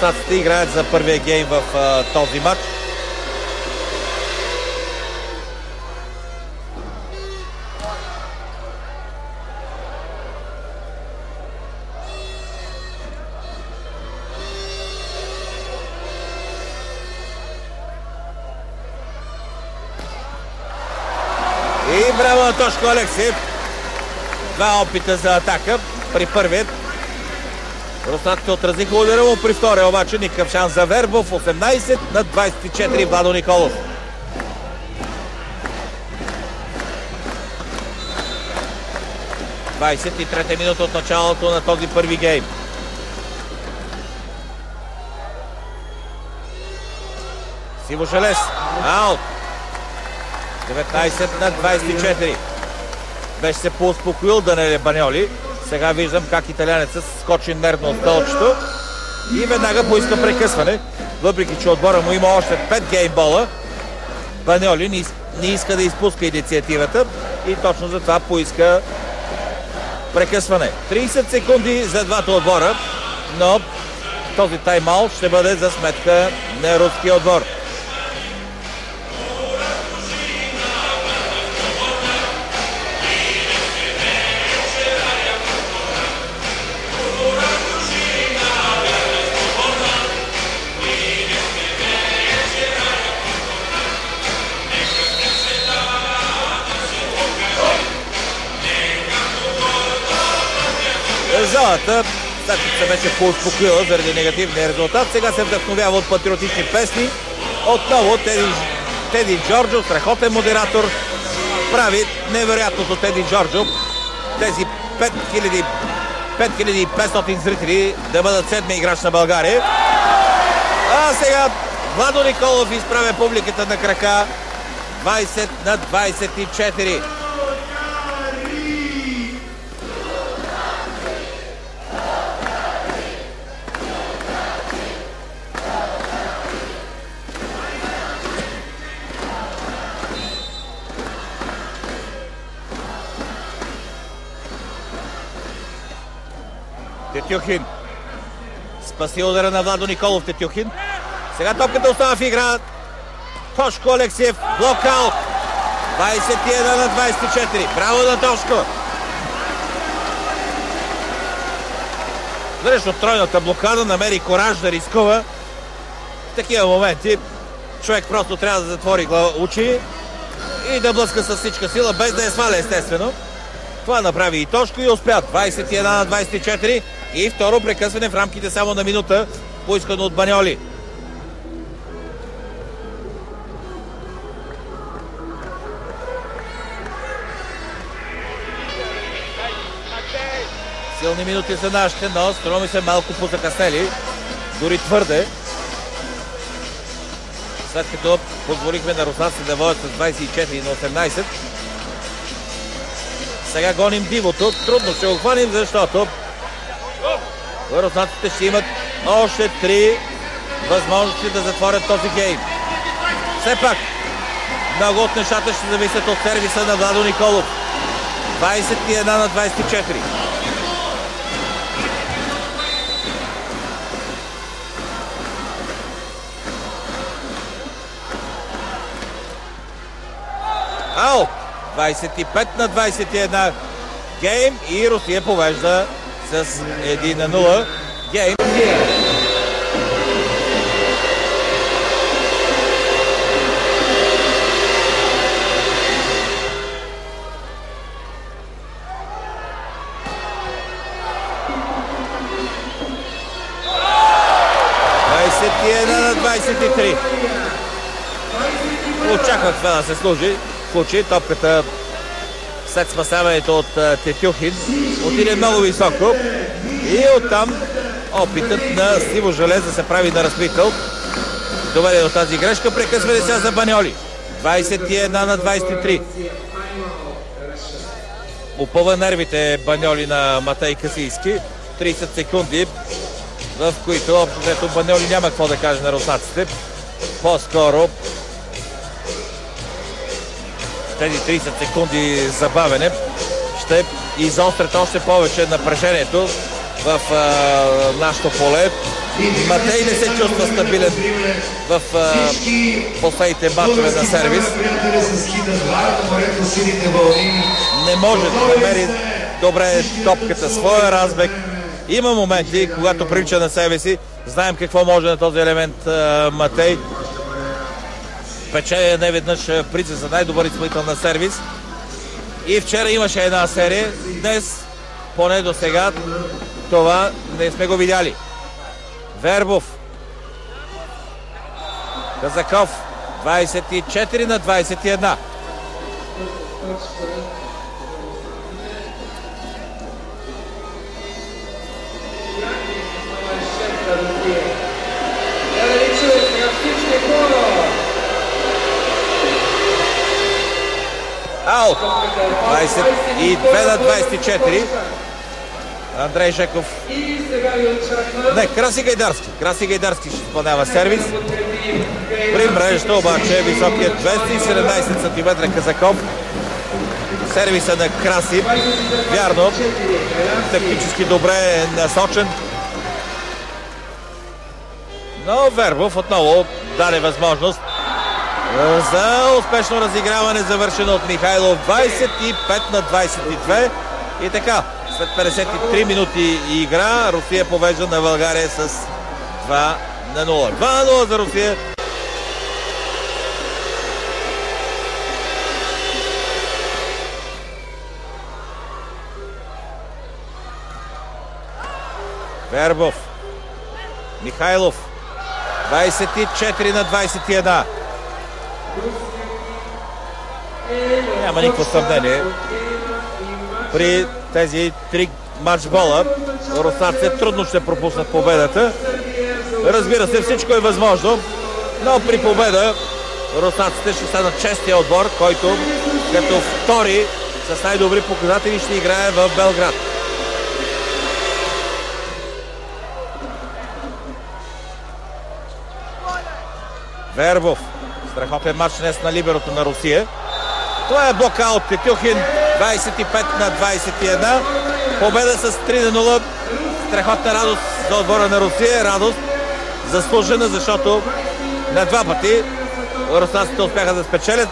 руснаците играят за първия гейм в този матч. И браво на Тошко Алексиев. Два опита за атака. При първият руснаците отразиха удара му, при втория обаче никакъв шанс за Вербов. 18-24 Владо Николов. Двадесет и трета минута от началото на този първи гейм. Сиво Желез. Аут. 19-24. Беше се поуспокоил Данеле Баньоли. Сега виждам как италянецът скочи нервно от стълчето и веднага поиска прекъсване. Въпреки че отбора му има още 5 геймбола, Баньоли не иска да изпуска инициативата и точно за това поиска прекъсване. 30 секунди за двата отбора, но този тайм-аут ще бъде за сметка на руския отбор. Залата, след като се беше поуспокоила заради негативния резултат, сега се вдъхновява от патриотични песни. Отново Теди Джорджо, страхотен модератор, прави невероятното Теди Джорджо. Тези 5500 зрители да бъдат седми играч на България. А сега Владо Николов изправя публиката на крака. 20-24. Тетюхин спаси удара на Владо Николов. Тетюхин. Сега топката остава в игра. Тошко Алексиев. Блокаут. 21-24. Браво на Тошко. Срещу тройната блокада намери кораж да рискува. В такива моменти човек просто трябва да затвори очи и да блъска с всичка сила, без да я сваля естествено. Това направи и Тошко и успя. 21-24. И второ прекъсване в рамките само на минута, поискано от Баньоли. Силни минути са нашите, но струва ми се малко позакъснели, дори твърде. След като позволихме на руснаците да водят с 24-18. Сега гоним дивото. Трудно ще го хванем, защото руснаците ще имат още 3 възможности да затворят този гейм. Все пак, много от нещата ще зависят от сервиса на Владо Николов. 21-24. Аут! 25-21 гейм и Русия повежда с 1-0 гейм. на 23. Очаквах това да се случи. Топката след спасяването от Тетюхин отиде много високо и оттам опитът на Сиво Желез да се прави на разпител доведе до тази грешка. Прекъсване сега за Баньоли. 21-23. Опъва нервите Баньоли на Матей Касийски. 30 секунди, в които общо Баньоли няма какво да каже на руснаците. По-скоро тези 30 секунди забавене ще изострят още повече напрежението в нашото поле. Матей не се чувства стабилен в последните матчове на сервис. Не може да намери добре топката, своя разбег. Има моменти, когато прилича на себе си. Знаем какво може на този елемент Матей. Пече неведнъж приза за най-добър изпълнител на сервис. И вчера имаше една серия. Днес, поне до сега, това не сме го видяли. Вербов. Казаков. 24-21. Аут! 22-24. Андрей Жеков. Не, Краси Гайдарски. Краси Гайдарски ще изпълнява сервис. При мрежата обаче високият 217 см Казаков. Сервиса на Краси. Вярно. Тактически добре насочен. Но Вербов отново даде възможност за успешно разиграване, завършено от Михайлов. 25-22. И така, след 53 минути игра, Русия повежда на България с 2-0. 2-0 за Русия. Вербов. Михайлов. 24-21. Няма никакво съмнение. При тези 3 матчбола руснаците трудно ще пропуснат победата. Разбира се, всичко е възможно, но при победа руснаците ще станат честия отбор, който като втори с най-добри показатели ще играе в Белград. Вербов. Страхотен матч днес на либерото на Русия. Това е блокаут Тетюхин. 25-21. Победа с 3-0. Страхотна радост за отбора на Русия. Радост заслужена, защото на два пъти руснаците успяха да спечелят.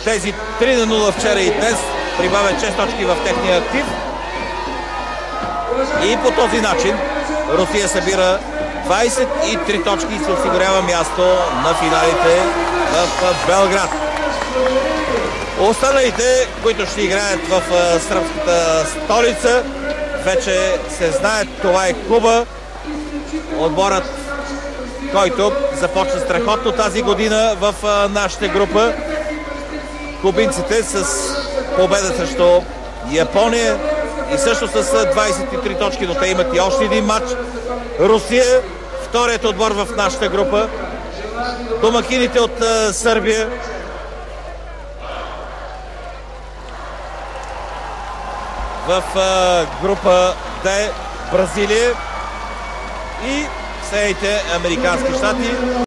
Тези 3-0 вчера и днес прибавят 6 точки в техния актив. И по този начин Русия събира 23 точки и се осигурява място на финалите в Белград. Останалите, които ще играят в сръбската столица, вече се знаят. Това е Куба. Отборът, който започна страхотно тази година в нашата група. Кубинците с победа срещу Япония и също с 23 точки, но те имат и още един матч. Русия, вторият отбор в нашата група. Домакините от Сърбия. В група Д Бразилия и Съединените американски щати.